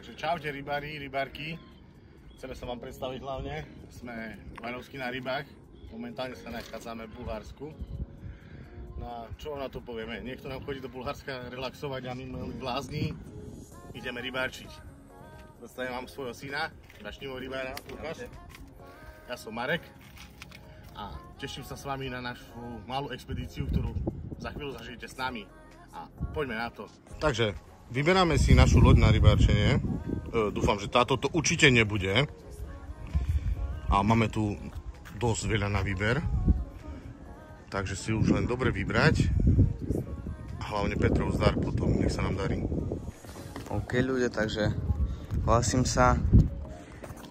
Takže čaute rybári, rybárky. Chceme sa vám predstaviť hlavne. Sme Vaňovskí na rybách. Momentálne sa nachádzame v Bulharsku. No a čo na to povieme? Niekto nám chodí do Bulharska relaxovať a my blázni ideme rybárčiť. Predstavím vám svojho syna, dnešného rybára, Lukáš. Ja som Marek a teším sa s vami na našu malú expedíciu, ktorú za chvíľu zažijete s nami. A poďme na to. Takže vyberáme si našu loď na rybárčenie. Dúfam, že táto to určite nebude. A máme tu dosť veľa na výber. Takže si už len dobre vybrať. A hlavne Petrov zdar potom, nech sa nám darí. OK ľudia, takže hlasím sa.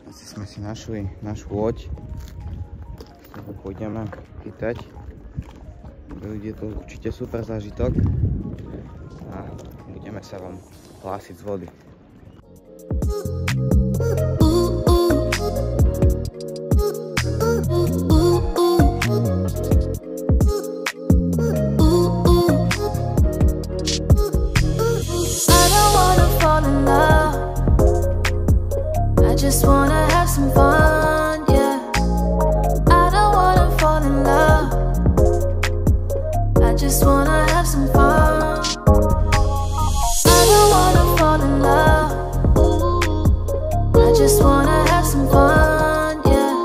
Asi sme si našli našu loď. Ktorú pôjdeme chytať. Bude to určite super zážitok. A budeme sa vám hlásiť z vody. Just wanna have some fun, yeah. I don't wanna fall in love. I just wanna have some fun. I don't wanna fall in love. I just wanna have some fun, yeah.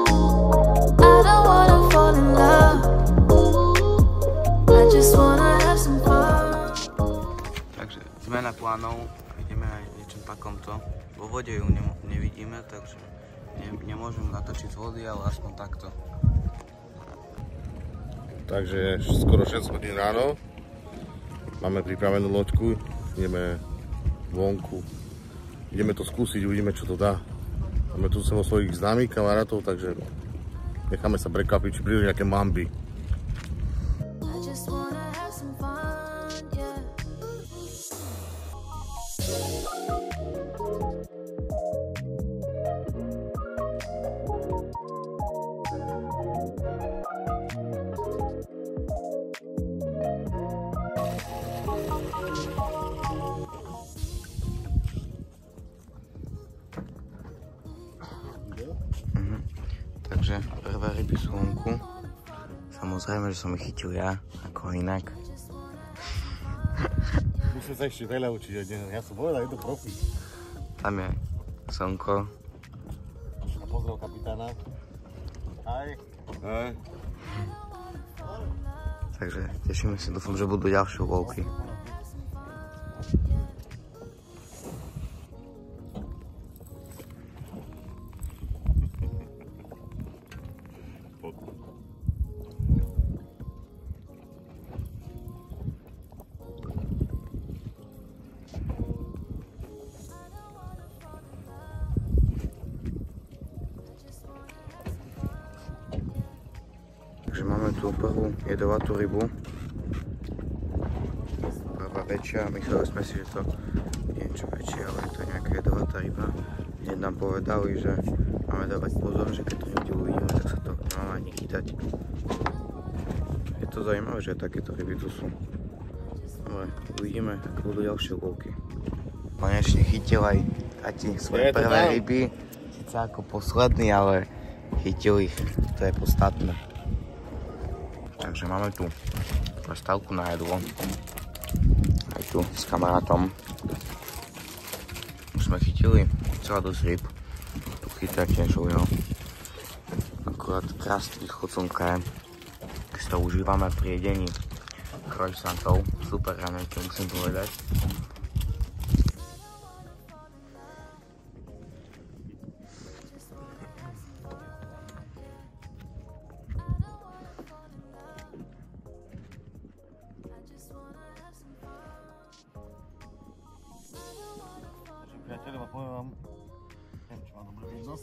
I don't wanna fall in love. I just wanna have some fun. Takže zmena plánov, ideme aj niečím takomto. Vo vode ju nevidíme, takže nemôžem natočiť z vody, ale aspoň takto. Takže skoro 6 hodín ráno. Máme pripravenú loďku. Ideme vonku. Ideme to skúsiť, uvidíme čo to dá. Máme tu sebou svojich známych kamarátov, takže necháme sa prekvapiť, či prídu nejaké mamby. Takže prvé ryby sú vonku. Samozrejme, že som ich chytil ja, ako inak. Musím sa ešte veľa učiť, ja som povedal, je to profi. Tam je slnko. A pozdrav kapitána. Aj. Aj. Takže tešíme sa, dúfam, že budú ďalšie lovky. Takže máme tu prvú jedovatú rybu. Prvá väčšia, mysleli sme si, že to je niečo väčšie, ale je to nejaká jedovatá ryba. Hneď nám povedali, že máme dávať pozor, že keď to niekde uvidíme, tak sa to nemáme ani chytať. Je to zaujímavé, že takéto ryby tu sú. Dobre, uvidíme, aké budú ďalšie lovky. Konečne chytil aj tati svoje prvé ryby. Sice ako posledný, ale chytil ich, to je podstatné. Takže máme tu stavku na jedlo. Aj tu s kamarátom. Už sme chytili celá dosť ryb. Tu chytá tiež ujo. Akurát krásny východ slnka je. Keď si to užívame pri jedení croissantov. Super raňajky, musím povedať. Priateľe, poviem vám, neviem, či má dobrý vidno.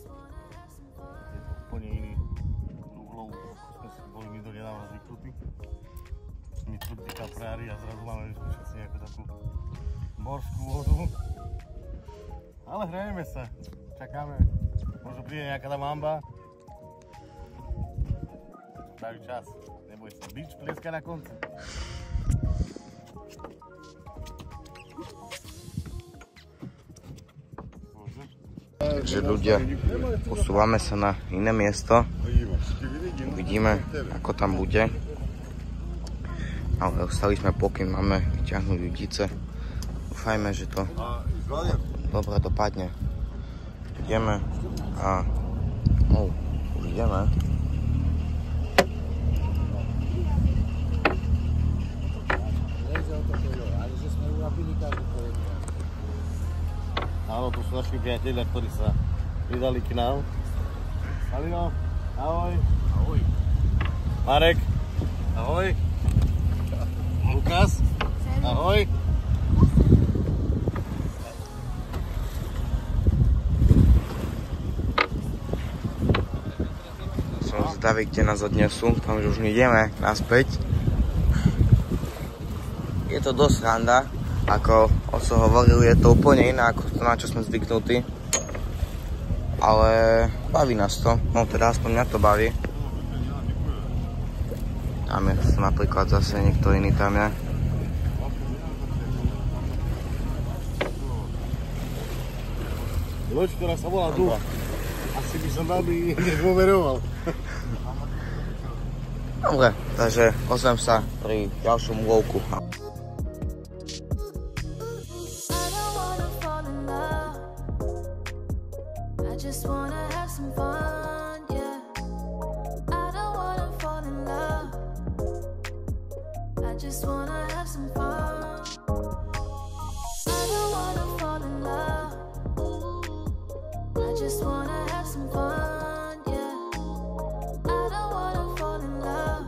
Je to úplne iný uhlov, sme si boli my do nedávna zvyknutí. My trubdíka prári a zrazu máme vyskúšať si nejakú takú morskú vodu. Ale hrajeme sa, čakáme, možno príde nejaká tá mamba. Dajú čas, neboj sa, bič plieska na konci. Takže ľudia, posúvame sa na iné miesto. Uvidíme, ako tam bude. Ale ostali sme, pokým máme vyťahnuť ľudice. Dúfajme, že to dobre dopadne. Ideme a už ideme. Áno, to sú naši priatelia, ktorí sa pridali k nám. Halino, ahoj. Ahoj. Marek, ahoj. Lukas, ahoj. Som zdavý, kde nás odnesú, tam už ideme naspäť. Je to dosť sranda, ako Oco hovoril, je to úplne iné ako to, na čo sme zvyknutí. Ale baví nás to, no teda aspoň mňa to baví. Tam je napríklad zase niekto iný tam je. Loď, ktorá sa volá tu. Asi by som veľmi nedôveroval. Dobre, takže ozvem sa pri ďalšom úlovku. Just wanna have some fun, yeah. I don't wanna fall in love. I just wanna have some fun. I don't wanna fall in love. I just wanna have some fun, yeah. I don't wanna fall in love.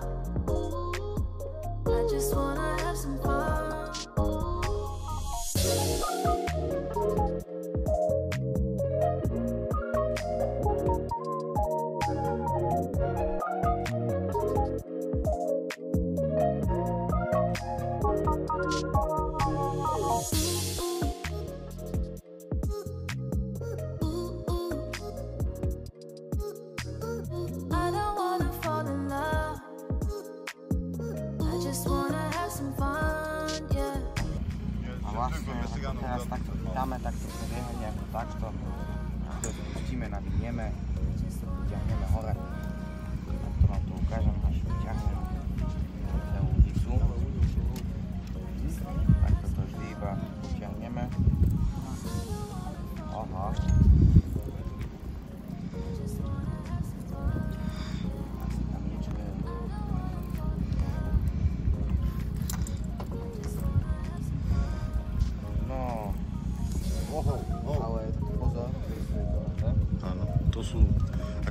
I just wanna have some fun. Vlastne, teraz takto chytáme, takto prebiehať nejako takto. Spustíme, navinieme, vyťahneme hore. Takto vám to ukážem, až vyťahnem celú ulicu. Takto to vždy iba potiahneme. Aha.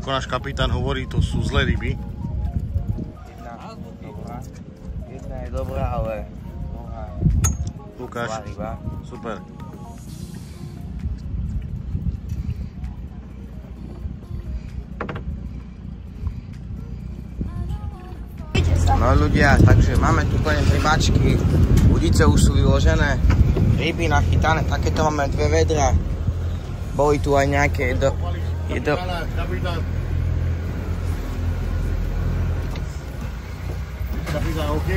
Ako náš kapitán hovorí, to sú zlé ryby. Jedna je dobrá, ale druhá je Lukáš, zlá ryba. Super. No ľudia, takže máme tu plne rybačky, udice už sú vyložené, ryby nachytané, takéto máme 2 vedra. Boli tu aj nejaké Kapitán, OK.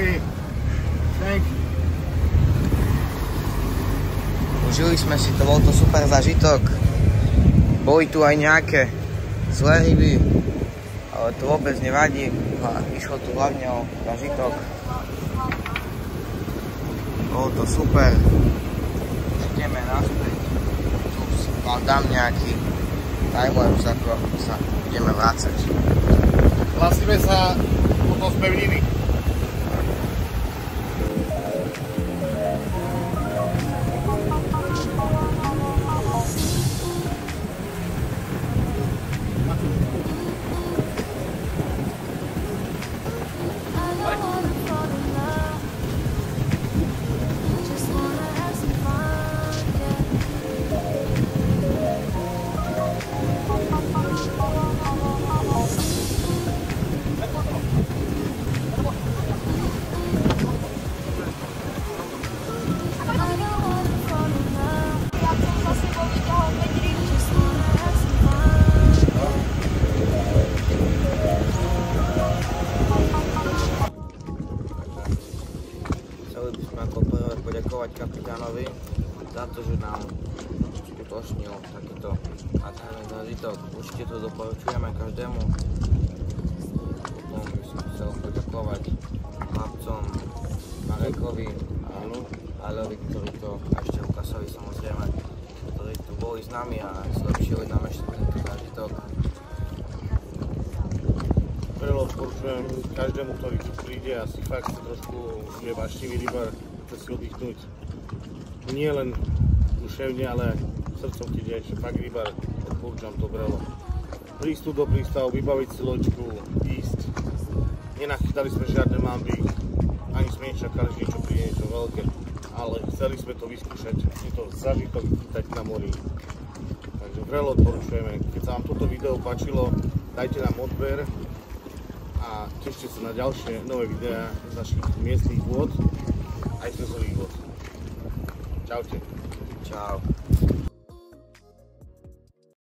Thank you. Užili sme si to, bol to super zážitok. Boli tu aj nejaké zlé ryby, ale to vôbec nevadí. Išlo tu hlavne o zážitok. Bolo to super. Ideme naspäť. Tu vám dám nejaký timelapse, ako sa budeme vrácať. Hlasíme sa potom z pevniny. osnil takýto nádherný zážitok. Určite to doporučujeme každému. Potom by som chcel poďakovať chlapcom Marekovi a Aľovi, ktorí to, a ešte Lukasovi samozrejme, ktorí tu boli s nami a zlepšili nám ešte tento zážitok. Veľmi odporúčujem každému, ktorý tu príde a si fakt chce trošku je vášnivý rybár, chce si oddychnúť. Nie len duševne, ale srdcom, keď je fakt rybár, odporúčam to Brelo. Prísť tu do prístavu, vybaviť si loďku, ísť. Nenachytali sme žiadne mamby, ani sme nečakali, že niečo príde, niečo veľké, ale chceli sme to vyskúšať. Je to zážitok chytať na mori. Takže Brelo odporúčujeme. Keď sa vám toto video páčilo, dajte nám odber a tešte sa na ďalšie nové videá z našich miestnych vôd aj z zových vôd. Čaute. Čau.